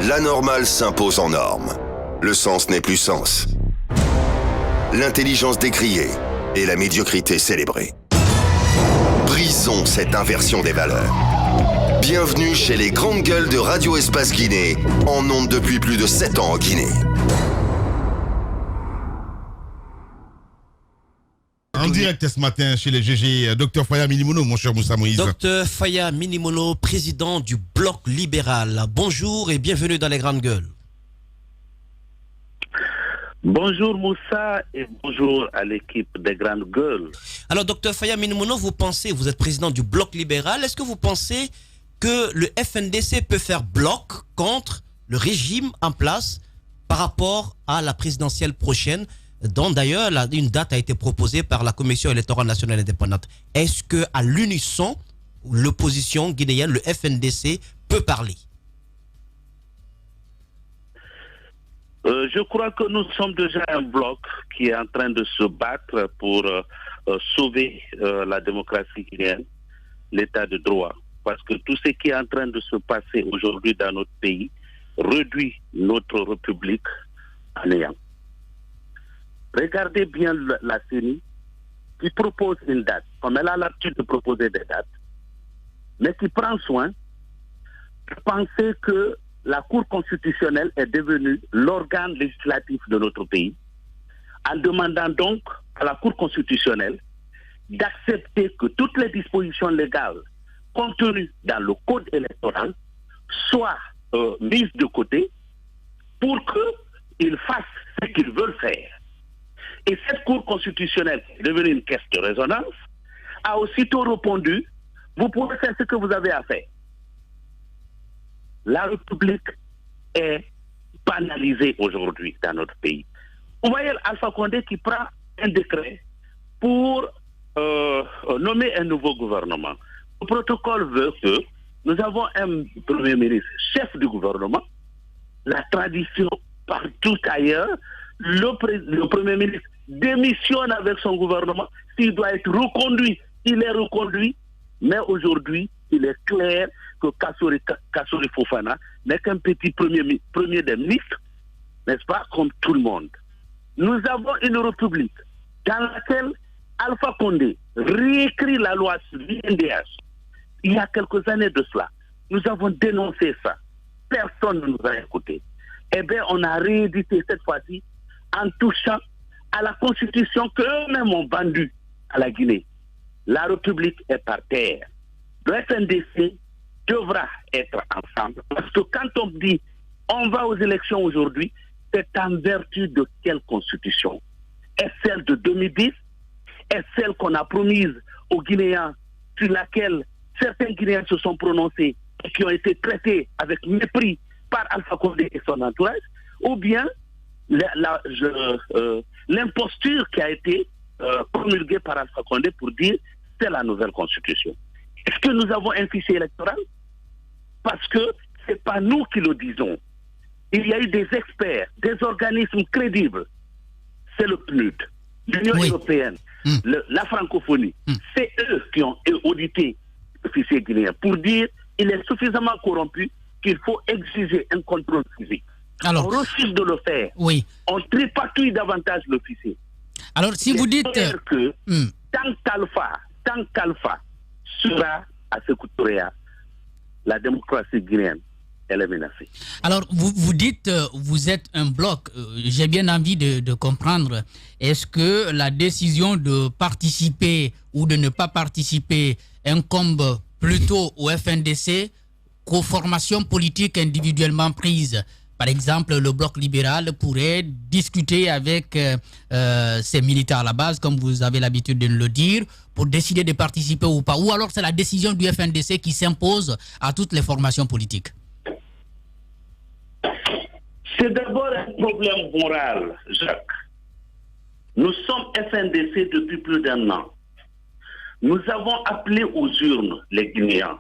L'anormal s'impose en norme. Le sens n'est plus sens. L'intelligence décriée et la médiocrité célébrée. Brisons cette inversion des valeurs. Bienvenue chez les grandes gueules de Radio Espace Guinée, en ondes depuis plus de 7 ans en Guinée. En direct ce matin chez les GG, Dr Faya Minimono, mon cher Moussa Moïse. Dr Faya Minimono, président du Bloc libéral. Bonjour et bienvenue dans les grandes gueules. Bonjour Moussa et bonjour à l'équipe des grandes gueules. Alors Dr Faya Minimono, vous êtes président du Bloc libéral. Est-ce que vous pensez que le FNDC peut faire bloc contre le régime en place par rapport à la présidentielle prochaine, dont d'ailleurs une date a été proposée par la Commission électorale nationale indépendante? Est-ce qu'à l'unisson, l'opposition guinéenne, le FNDC, peut parler? Je crois que nous sommes déjà un bloc qui est en train de se battre pour sauver la démocratie guinéenne, l'état de droit. Parce que tout ce qui est en train de se passer aujourd'hui dans notre pays réduit notre république à néant. Regardez bien la CENI qui propose une date, comme elle a l'habitude de proposer des dates, mais qui prend soin de penser que la Cour constitutionnelle est devenue l'organe législatif de notre pays, en demandant donc à la Cour constitutionnelle d'accepter que toutes les dispositions légales contenues dans le code électoral soient mises de côté pour qu'ils fassent ce qu'ils veulent faire. Et cette Cour constitutionnelle, qui est devenue une caisse de résonance, a aussitôt répondu: vous pouvez faire ce que vous avez à faire. La République est banalisée aujourd'hui dans notre pays. Vous voyez Alpha Condé qui prend un décret pour nommer un nouveau gouvernement. Le protocole veut que nous avons un Premier ministre, chef du gouvernement. La tradition partout ailleurs, le Premier ministre démissionne avec son gouvernement. S'il doit être reconduit, il est reconduit. Mais aujourd'hui, il est clair que Kassory Fofana n'est qu'un petit premier des ministres, n'est-ce pas, comme tout le monde. Nous avons une république dans laquelle Alpha Condé réécrit la loi sur l'INDH. Il y a quelques années de cela, nous avons dénoncé ça. Personne ne nous a écoutés. Eh bien, on a réédité cette fois-ci en touchant à la constitution qu'eux-mêmes ont vendue à la Guinée. La République est par terre. Le FNDC devra être ensemble. Parce que quand on dit on va aux élections aujourd'hui, c'est en vertu de quelle constitution? Est-ce celle de 2010? Est-ce celle qu'on a promise aux Guinéens, sur laquelle certains Guinéens se sont prononcés et qui ont été traités avec mépris par Alpha Condé et son entourage? Ou bien l'imposture qui a été promulguée par Alpha Condé pour dire c'est la nouvelle constitution? Est-ce que nous avons un fichier électoral? Parce que ce n'est pas nous qui le disons. Il y a eu des experts, des organismes crédibles. C'est le PNUD, l'Union européenne, la francophonie. C'est eux qui ont audité le fichier guinéen pour dire qu'il est suffisamment corrompu qu'il faut exiger un contrôle physique. Alors, on refuse de le faire. Oui. On tripatouille davantage le fichier. Alors, si vous dites que tant qu'Alpha sera à Sékou Touré, la démocratie guinéenne, elle est menacée. Alors, vous dites, vous êtes un bloc. J'ai bien envie de comprendre. Est-ce que la décision de participer ou de ne pas participer incombe plutôt au FNDC qu'aux formations politiques individuellement prises? Par exemple, le bloc libéral pourrait discuter avec ses militants à la base, comme vous avez l'habitude de le dire, pour décider de participer ou pas. Ou alors c'est la décision du FNDC qui s'impose à toutes les formations politiques. C'est d'abord un problème moral, Jacques. Nous sommes FNDC depuis plus d'1 an. Nous avons appelé aux urnes les Guinéens.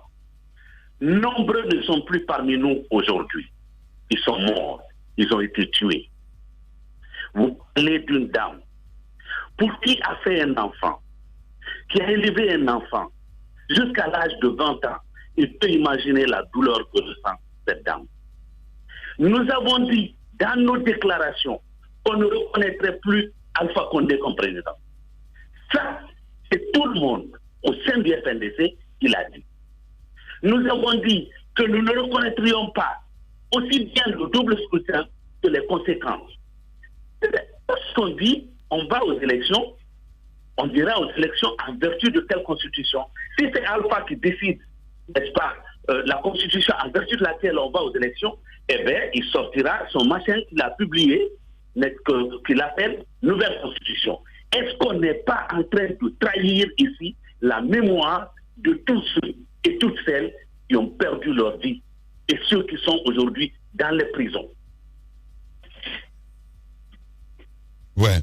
Nombreux ne sont plus parmi nous aujourd'hui. Ils sont morts, ils ont été tués. Vous parlez d'une dame pour qui a fait un enfant, qui a élevé un enfant jusqu'à l'âge de 20 ans. Il peut imaginer la douleur que ressent cette dame. Nous avons dit dans nos déclarations qu'on ne reconnaîtrait plus Alpha Condé comme président. Ça, c'est tout le monde au sein du FNDC qui l'a dit. Nous avons dit que nous ne reconnaîtrions pas aussi bien le double scrutin que les conséquences. Lorsqu'on dit on va aux élections, on dira aux élections en vertu de quelle constitution. Si c'est Alpha qui décide, n'est-ce pas, la constitution en vertu de laquelle on va aux élections, eh bien, il sortira son machin qu'il a publié, qu'il appelle Nouvelle Constitution. Est-ce qu'on n'est pas en train de trahir ici la mémoire de tous ceux et toutes celles qui ont perdu leur vie et ceux qui sont aujourd'hui dans les prisons? Ouais.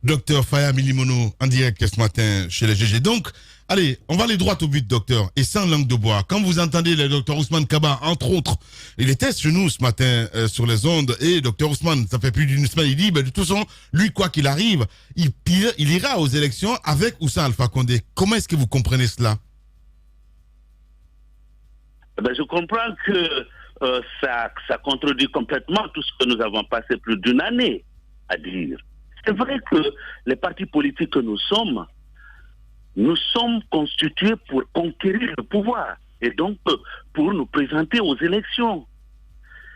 Docteur Faya Milimono, en direct ce matin chez les GG. Donc, allez, on va aller droit au but, docteur, et sans langue de bois. Quand vous entendez le docteur Ousmane Kaba, entre autres, il était chez nous ce matin sur les ondes, et docteur Ousmane, ça fait plus d'une semaine, il dit, de toute façon, lui, quoi qu'il arrive, il ira aux élections avec ou sans Alpha Condé. Comment est-ce que vous comprenez cela? Je comprends que ça contredit complètement tout ce que nous avons passé plus d'une année à dire. C'est vrai que les partis politiques que nous sommes constitués pour conquérir le pouvoir et donc pour nous présenter aux élections.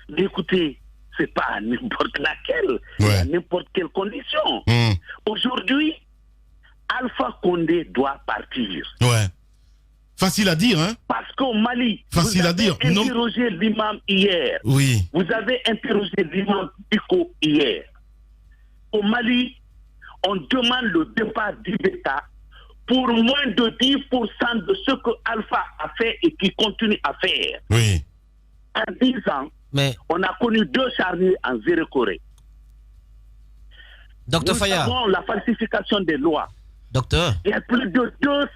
Mais écoutez, c'est pas à n'importe laquelle, à n'importe quelle condition. Aujourd'hui, Alpha Condé doit partir. Ouais. Facile à dire, hein? Parce qu'au Mali, facile vous à dire. avez interrogé l'imam hier. Oui. Vous avez interrogé l'imam Diko hier. Au Mali, on demande le départ d'Ibeka pour moins de 10% de ce que Alpha a fait et qui continue à faire. Oui. En 10 ans, on a connu 2 charniers en Zéro-Corée. Docteur Faya. Nous avons la falsification des lois. Docteur. Il y a plus de 200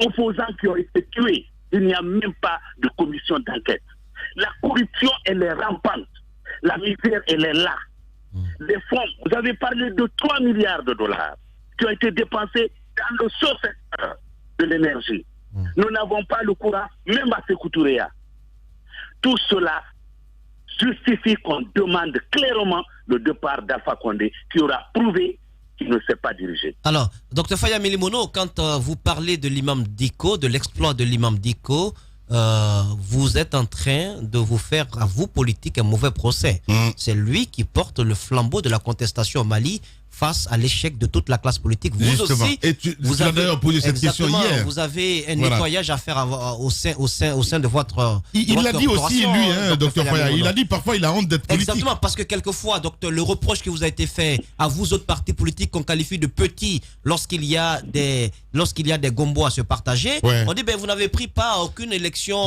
opposants qui ont été tués. Il n'y a même pas de commission d'enquête. La corruption, elle est rampante. La misère, elle est là. Les fonds, vous avez parlé de 3 milliards de dollars qui ont été dépensés dans le seul secteur de l'énergie. Nous n'avons pas le courant, même à Sékou Touréa. Tout cela justifie qu'on demande clairement le départ d'Alpha Condé, qui aura prouvé qu'il ne sait pas diriger. Alors, Dr Faya Milimono, quand vous parlez de l'imam Diko, de l'exploit de l'imam Diko, vous êtes en train de vous faire, à vous, politique, un mauvais procès. C'est lui qui porte le flambeau de la contestation au Mali face à l'échec de toute la classe politique. Vous Justement. aussi, Et tu avez d'ailleurs posé cette question hier. Vous avez un nettoyage à faire au sein de votre. Il l'a dit aussi, lui, hein, Dr Faya. Il a dit parfois il a honte d'être politique. Exactement, parce que quelquefois, docteur, le reproche qui vous a été fait à vous autres partis politiques qu'on qualifie de petits lorsqu'il y a des gombos à se partager, on dit vous n'avez pris part à aucune élection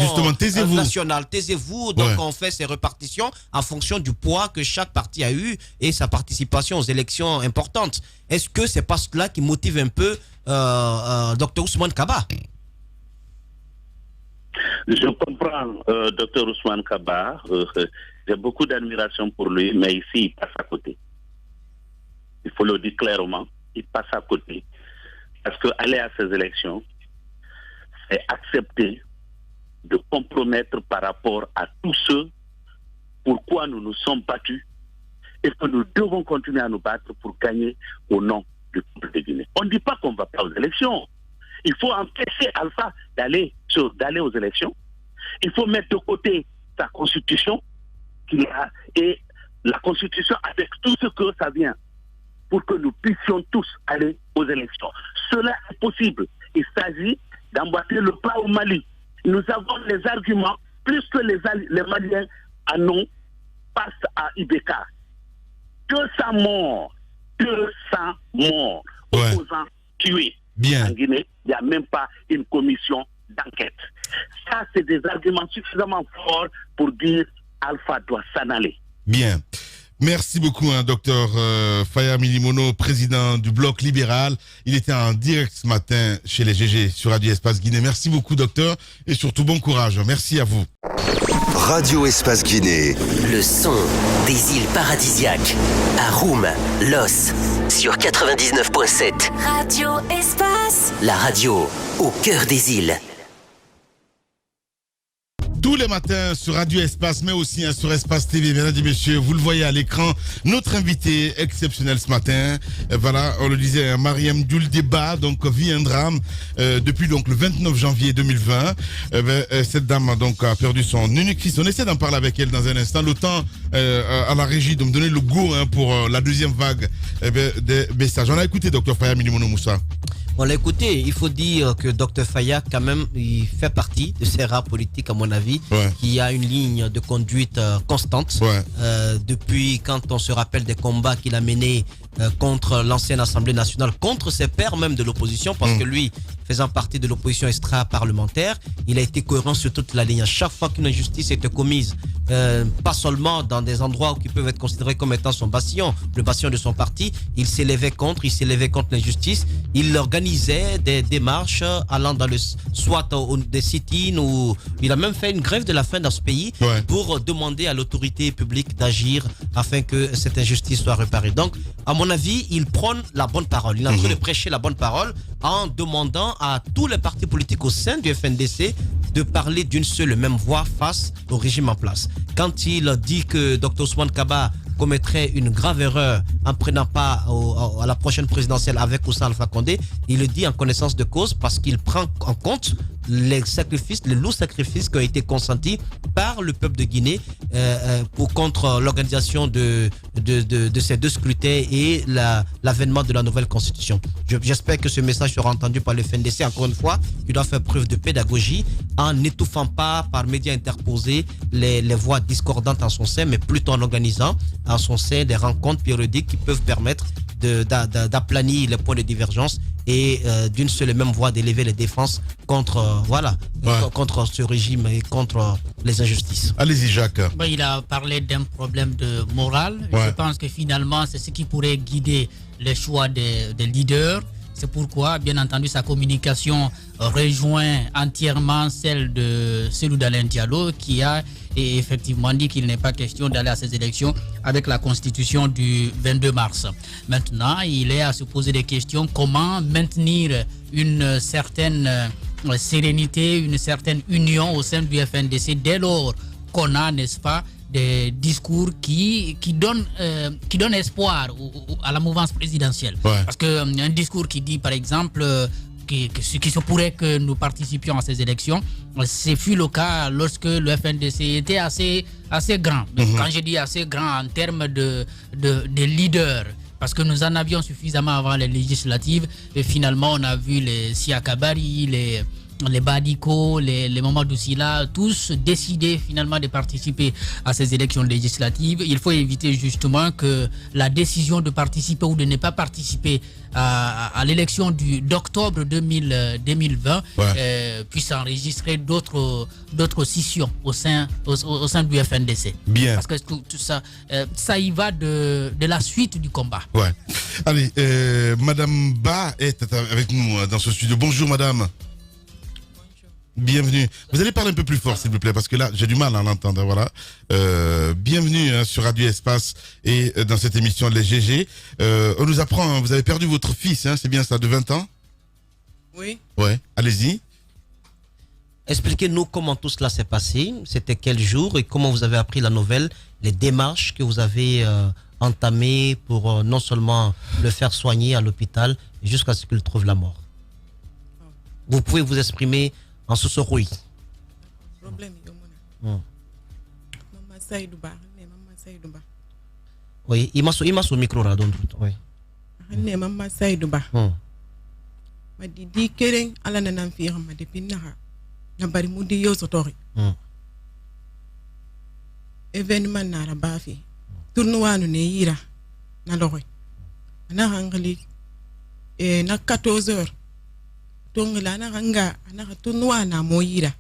nationale. Taisez-vous. Donc on fait ces répartitions en fonction du poids que chaque parti a eu et sa participation aux élections importantes. Est-ce que c'est pas cela qui motive un peu Dr Ousmane Kaba? Je comprends Dr Ousmane Kaba. J'ai beaucoup d'admiration pour lui, mais ici, il passe à côté. Il faut le dire clairement, il passe à côté. Parce qu'aller à ces élections, c'est accepter de compromettre par rapport à tous ceux pourquoi nous nous sommes battus et que nous devons continuer à nous battre pour gagner au nom du peuple de Guinée. On ne dit pas qu'on ne va pas aux élections. Il faut empêcher Alpha d'aller aux élections. Il faut mettre de côté sa constitution qu'il a et la constitution avec tout ce que ça vient pour que nous puissions tous aller aux élections. Cela est possible. Il s'agit d'emboîter le pas au Mali. Nous avons les arguments, plus que les Maliens en ont, face à Ibeka. 200 morts opposants tués. En Guinée, il n'y a même pas une commission d'enquête. Ça, c'est des arguments suffisamment forts pour dire Alpha doit s'en aller. Bien. Merci beaucoup, docteur Faya Milimono, président du Bloc libéral. Il était en direct ce matin chez les GG sur Radio Espace Guinée. Merci beaucoup, docteur, et surtout bon courage. Merci à vous. Radio Espace Guinée. Le son des îles paradisiaques. À Roum, Los, sur 99.7. Radio Espace. La radio au cœur des îles. tous les matins sur Radio Espace, mais aussi sur Espace TV. Mesdames et messieurs, vous le voyez à l'écran, notre invité exceptionnel ce matin. Voilà, on le disait, Mariam Dioul-Deba, donc vit un drame depuis donc le 29 janvier 2020. Cette dame donc a perdu son unique fils. On essaie d'en parler avec elle dans un instant. Le temps à la régie de me donner le go pour la deuxième vague des messages. On a écouté Dr Faya Milimono Moussa. On l'a écouté, il faut dire que Dr Faya, quand même, il fait partie de ces rares politiques, à mon avis, qui a une ligne de conduite constante. Depuis quand on se rappelle des combats qu'il a menés contre l'ancienne Assemblée nationale, contre ses pairs même de l'opposition, parce que lui, faisant partie de l'opposition extra-parlementaire, il a été cohérent sur toute la ligne. À chaque fois qu'une injustice était commise, pas seulement dans des endroits qui peuvent être considérés comme étant son bastion, le bastion de son parti, il s'élevait contre l'injustice, il organisait des démarches allant dans le soit des sit-in, ou il a même fait une grève de la faim dans ce pays pour demander à l'autorité publique d'agir afin que cette injustice soit réparée. Donc, à mon avis, il prône la bonne parole. Il est en train de prêcher la bonne parole en demandant à tous les partis politiques au sein du FNDC de parler d'une seule et même voix face au régime en place. Quand il dit que Dr Ousmane Kaba commettrait une grave erreur en prenant part à la prochaine présidentielle avec Oussa Alpha Condé, il le dit en connaissance de cause parce qu'il prend en compte les sacrifices, les lourds sacrifices qui ont été consentis par le peuple de Guinée contre l'organisation de ces deux scrutins et l'avènement de la nouvelle constitution. J'espère que ce message sera entendu par le FNDC, encore une fois, qui doit faire preuve de pédagogie en n'étouffant pas par médias interposés les voix discordantes en son sein, mais plutôt en organisant en son sein des rencontres périodiques qui peuvent permettre d'aplanir les points de divergence et d'une seule et même voix d'élever les défenses contre contre ce régime et contre les injustices. Allez-y Jacques. Il a parlé d'un problème de morale. Je pense que finalement c'est ce qui pourrait guider les choix des leaders. C'est pourquoi, bien entendu, sa communication rejoint entièrement celle d'Alain Diallo, qui a effectivement dit qu'il n'est pas question d'aller à ces élections avec la constitution du 22 mars. Maintenant, il est à se poser des questions. Comment maintenir une certaine sérénité, une certaine union au sein du FNDC dès lors qu'on a, n'est-ce pas, des discours qui donnent espoir à la mouvance présidentielle. Parce qu'un discours qui dit, par exemple, qu'il se pourrait que nous participions à ces élections, ce fut le cas lorsque le FNDC était assez grand. Quand je dis assez grand en termes de leaders, parce que nous en avions suffisamment avant les législatives, et finalement on a vu les Siakabari, les Badiko, les Mamadou Sila, tous décidés finalement de participer à ces élections législatives. Il faut éviter justement que la décision de participer ou de ne pas participer à l'élection d'octobre 2020 puisse enregistrer d'autres scissions au sein du FNDC. Bien. Parce que tout ça, ça y va de la suite du combat. Allez, Madame Ba est avec nous dans ce studio. Bonjour Madame. Bienvenue. Vous allez parler un peu plus fort, s'il vous plaît, parce que là, j'ai du mal à l'entendre. Voilà. Bienvenue sur Radio Espace et dans cette émission Les GG. On nous apprend, vous avez perdu votre fils, c'est bien ça, de 20 ans? Oui. Ouais. Allez-y. Expliquez-nous comment tout cela s'est passé. C'était quel jour et comment vous avez appris la nouvelle, les démarches que vous avez entamées pour non seulement le faire soigner à l'hôpital jusqu'à ce qu'il trouve la mort. Vous pouvez vous exprimer en Sosoroui. Problème Maman Saïdou Ba, Maman Saïdou Ba. Oui, il m'a au micro là donc. Oui. Maman Saïdou Ba. Ma di kereng ala nanam fi ma depuis na bari mu di yo sotori. Événement na ba fi. Tournoi no ne yira na loxoy. Na hangali na 14h. Tongla na hanga na tournoi na moyira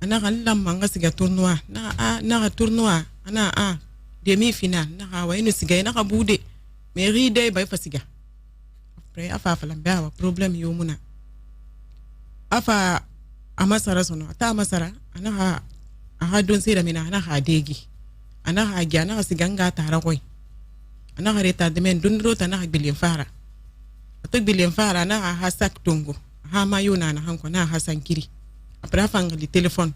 ana halla manga siga tournoi na tournoi ana demi final na wa ino siga na bude mairie day bay fasiga après afa fala ba problème yo muna afa amasara sono ata amasara ana ha don sira mina ana ha degi ana ha gana siga nga tara koy ana ha reta de men don rota na bilien fara atok bilien fara na ha sak tongo ha mayuna na hanko na hasan kiri après fangali téléphone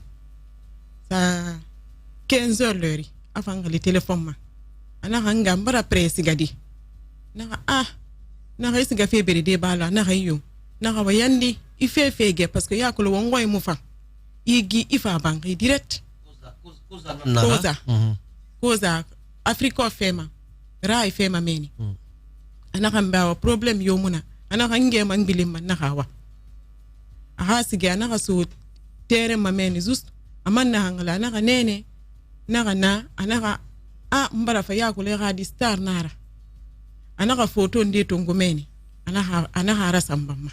sa 15 heures l'heure avant le téléphone ma ana hanga mbara presi gadi na na resi ga febere de bala na hayo na hawa yandi ife fege parce que yakolo wongoy mu fa igi ifa bangi direct koza Africa fema rai fema meni ana hamba problem yo muna ana hange man bilim man na hawa aha sige ana hasu tere mameni just amanna hangala na nene na ana mbara fa yakolo ga di star nara ana photo ndi tungumeni ana hara sambama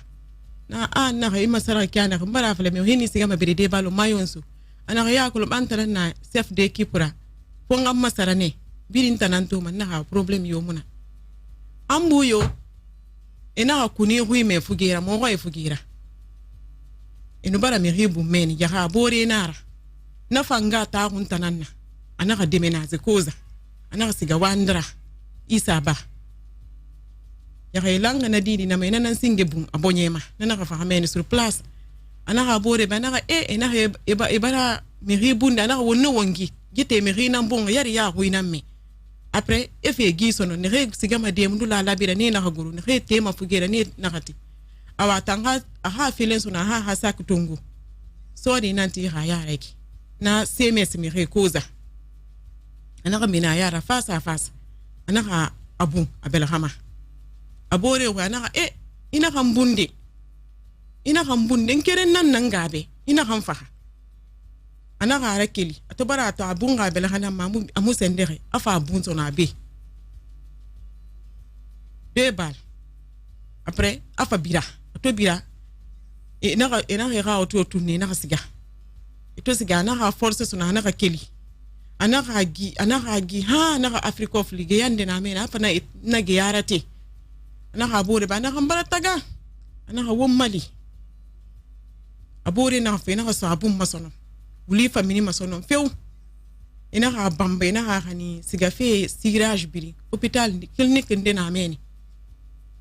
na na ima sara kyana mbara fa le me hini siga mabiride balo mayonsu ana yakolo bantala na chef de kipura ponga masara ne birin tananto man na problem yo muna ambuyo ina kuni hui me fugira mo wa fugira inu bara mi ribu meni ya ha bore nara na fanga ta hun tananna ana ga demena ze koza ana ga siga wandra isaba ya ga ilanga na didi na mena nan singe bum abonyema na ga fahameni sur place ana ga bore ba na ga ina ebara mi ribu nda na wonno wongi gite mi rina mbonga yari ya huina me après efe gi sono ne reg sigama de mdu la labira ni na guru ne re tema fugera ni nakati awa tanga aha filen sona ha sak tungu so di nanti ha ya reki na cms mi re koza ana ga mina yara face à face ana ga abu abel hama abore wa ana ina hambunde nkeren nan gabe ina hamfaha ana ga rakeli atobara to abunga bela hana mamu amusendere afa abunzo na be bal après afa bira to bira ina ga auto tourner na siga ito siga na ha force suna na ga keli ana ga gi ha na ga Africa of League yande na mena afa na ge yarate ana ga bore ba na hambara taga ana ga wommali abore na fe na ga sabum masono wuli famini masono feu ina ha bamba ina ha hani sigafe sirage biri hôpital clinique ndena meni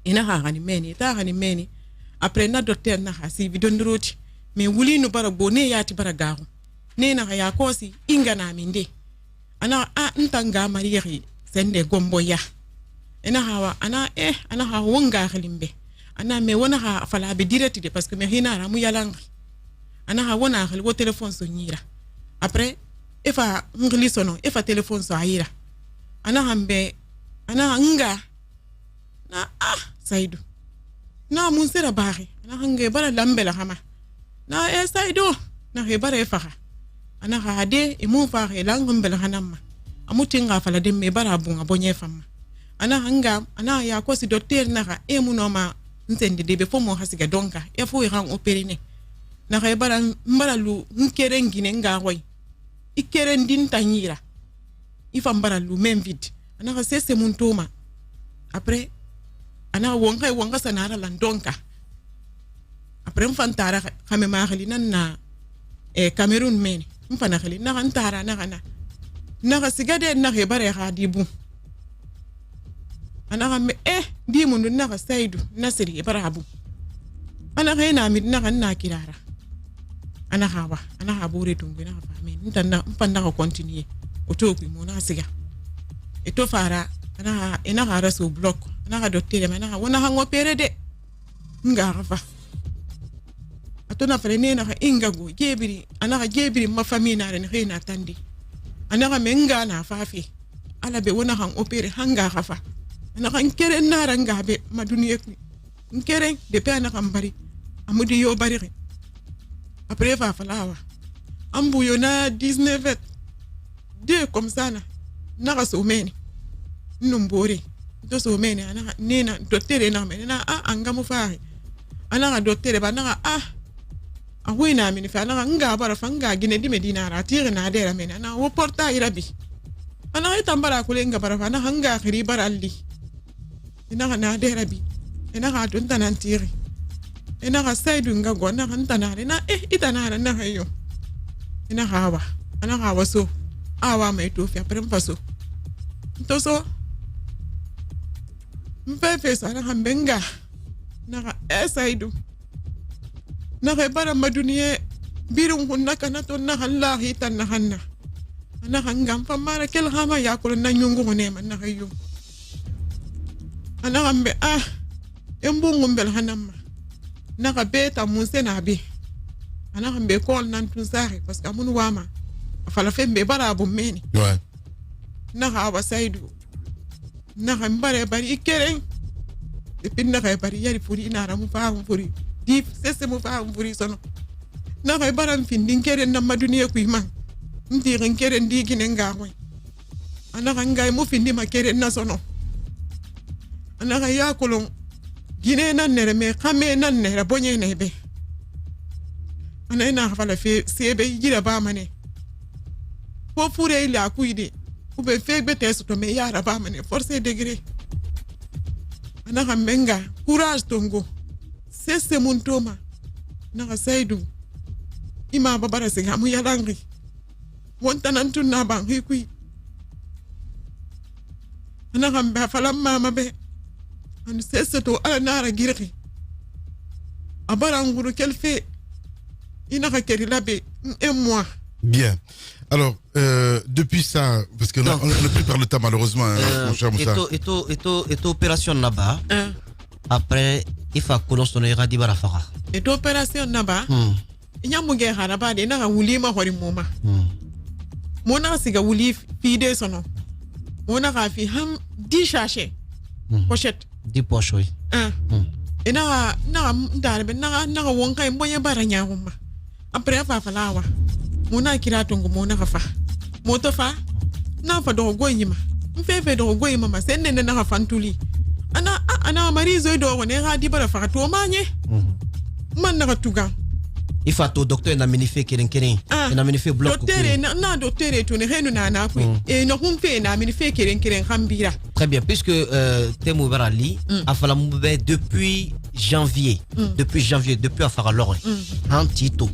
ina ha hani meni ta hani meni après na docteur na ha si bidondroti me wuli no bara bone yati bara garu ne na ya kosi inga na minde ana ntanga marieri sende gombo ya ina hawa ana ha wonga khalimbe ana me wona ha fala be direct de parce que me hina ramu yalang ana ha wona khali wo téléphone so nyira après efa ngli sono efa téléphone so ayira ana hambe ana nga na Saidu na mun sera bari ana hange bara lambela hama na Saidu na he bara efa ana ha de e mun fa he langambela hanama amutinga fala de me bara bunga bonye fama ana hanga ana ya ko si docteur na ha e munoma ntende de be fomo hasiga donka e fo ran opériner na ga bara mbara lu nkere ngine ngawai ikere ndin tanyira ifa mbara lu même vide ana ga sese muntuma après ana wonga sanara landonka après mfantara khame ma khali nanna Cameroun meni mfana khali na antara na ga sigade na ga bare ga dibu ana ga me di mundu na ga Saidu nasiri barabu ana ga na mi na kirara ana habure tungu na fami ntanda mpanda ko continue otoku mo na siga eto fara ina ha raso block ana ha docteur ma na wona hango perede nga rafa atona fere ne na inga go gebiri ana ha gebiri ma fami na ne hina tandi ana ha menga na fafi ala be wona hang opere hanga rafa ana kan kere na ranga be ma duniye nkere de pe ana kambari amudi yo bari après va falawa ambuyo na 19 de comme ça na ga someni numbore do someni ana nena docteur na me na anga mu fa ana ga docteur ba na wina mi fa na nga bara fanga gine di medina ra tire na dera me na wo porta irabi ana ita mbara kule nga bara fa na hanga khiri baralli ina na dera bi ina ga don tanan tire ina ga Saidu nga gona hantanare na itanara na hayo ina hawa ana hawa so awa mai tofi après mpaso ntoso mpefe sana hambenga na Saidu na ga bara maduniye birum hunna kana to na hallahi tan na hanna ana hangam fa mara kel hama ya ko na nyungu ne man na hayu ana ambe embungu mbel hanama na ka beta munse na be ana ambe kol nan tun sare parce que amun wama fala fembe bara bu meni Ouais. na ha wa saidu na ha mbare bari ikere depuis na ha bari yari furi na ramu fa furi di sese mu fa furi sono na ha bara mfindi kere na maduniya ku iman ndi ren kere ndi gine ngawai ana ha ngai mu findi ma kere na sono ana ha ya kolon gine nan nere me kame nan nere bonye nebe ana ina fala fe sebe gira ba mane ko fure ile akuide ube fe bete so to me yara ba mane force degré ana hambenga courage tongo sese muntoma na saidu ima babara singa mu yalangi wonta nan tunna ban hikui ana hamba fala mama be an sese to ala nara girki abara nguru kelfe ina ka keri labe un mois. Bien. Alors, depuis ça, parce qu'on n'a plus par le temps malheureusement, mon cher Moussa. Et opération là-bas. Après, il faut que l'on se rende à Farah. Et opération là-bas. Il y a mon gars là-bas, il y a un wuli ma hori moma. Mon a siga wuli fide sono. Mon a fi ham 10 sachets. Pochette. 10 poches, oui. Et na darbe na wonka mboye baranya homa. Après afa falawa. Mona kira tongo mona fa moto fa na fa do goyima mfefe do goyima ma senne na fa fantuli ana marizo do ne ha di bara fa to manye man na tuga il faut to docteur na minife keren na minife bloc docteur na docteur to ne renu na ku e no humfe na minife keren khambira. Très bien, puisque Temo Barali a fait la mouvement depuis janvier depuis afara lore un tito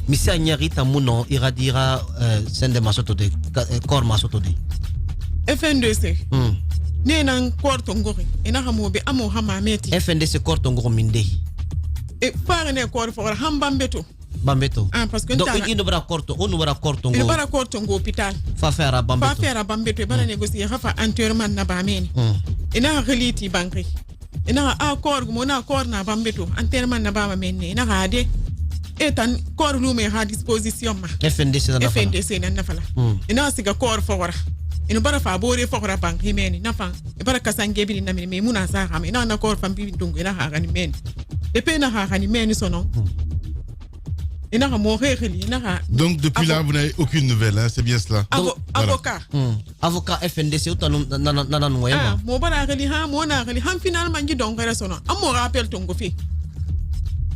Misi anyari tamuno iradira sende masoto de corps masoto de FNDC ne nan corps tongori ina hamobe amo hamameti FNDC corps tongoro minde e fare ne corps for hambambeto bambeto parce que donc il ne bara corps on ne bara corps tongo il bara corps tongo hôpital fa faire bambeto bara négocier hafa enterrement na bameni ina reliti bankri ina accord mo na accord na bambeto enterrement na bameni ina hade etan corps lume ha disposition ma FNDC na nafala ina siga corps fora ina bara fa bore fora bank himeni nafa e bara kasange bi na me muna sa ha ina na corps fam bi dungu ina ha gani men e pe na ha gani men sono ina ha mo kheli ina ha. Donc depuis là vous n'avez aucune nouvelle hein, c'est bien cela. Avocat avocat FNDC utanu nana noyema mo bara kheli ha mo na kheli han finalement ji dongara sono amo rappel tongo fi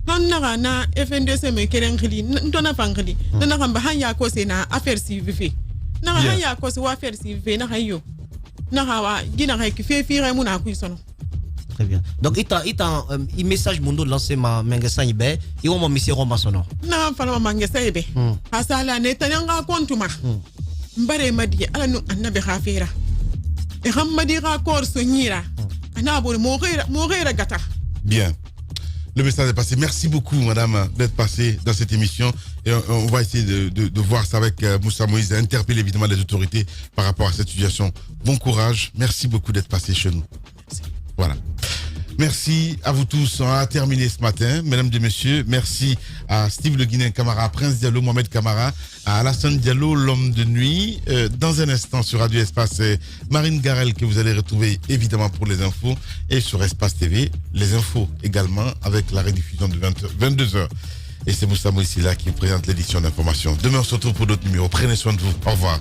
hanna na FNDC me keren khili ndona fangli na kamba hanya ko se na affaire civile na hanya ko se wa affaire civile na hayo na hawa gina hay ki fe fire mu na ku sono. Très bien. Donc il message mundo lancé ma mengesa ibe i wo mo misi roma sono na fala ma mengesa ibe asala ne tananga kontuma mbare madi ala nu annabi khafira e hammadi ga kor so nyira ana bo mo gera gata. Bien. Le message est passé. Merci beaucoup, madame, d'être passée dans cette émission. Et on va essayer de voir ça avec Moussa Moïse, interpeller évidemment les autorités par rapport à cette situation. Bon courage. Merci beaucoup d'être passé chez nous. Merci. Voilà. Merci à vous tous. On a terminé ce matin, mesdames et messieurs. Merci à Steve Le Guinéen Camara, Prince Diallo, Mohamed Camara, à Alassane Diallo, l'homme de nuit. Dans un instant sur Radio Espace, c'est Marine Garel que vous allez retrouver évidemment pour les infos. Et sur Espace TV, les infos également avec la rediffusion de 22h. Et c'est Moussa Moïse là qui vous présente l'édition d'information. Demain on se retrouve pour d'autres numéros. Prenez soin de vous. Au revoir.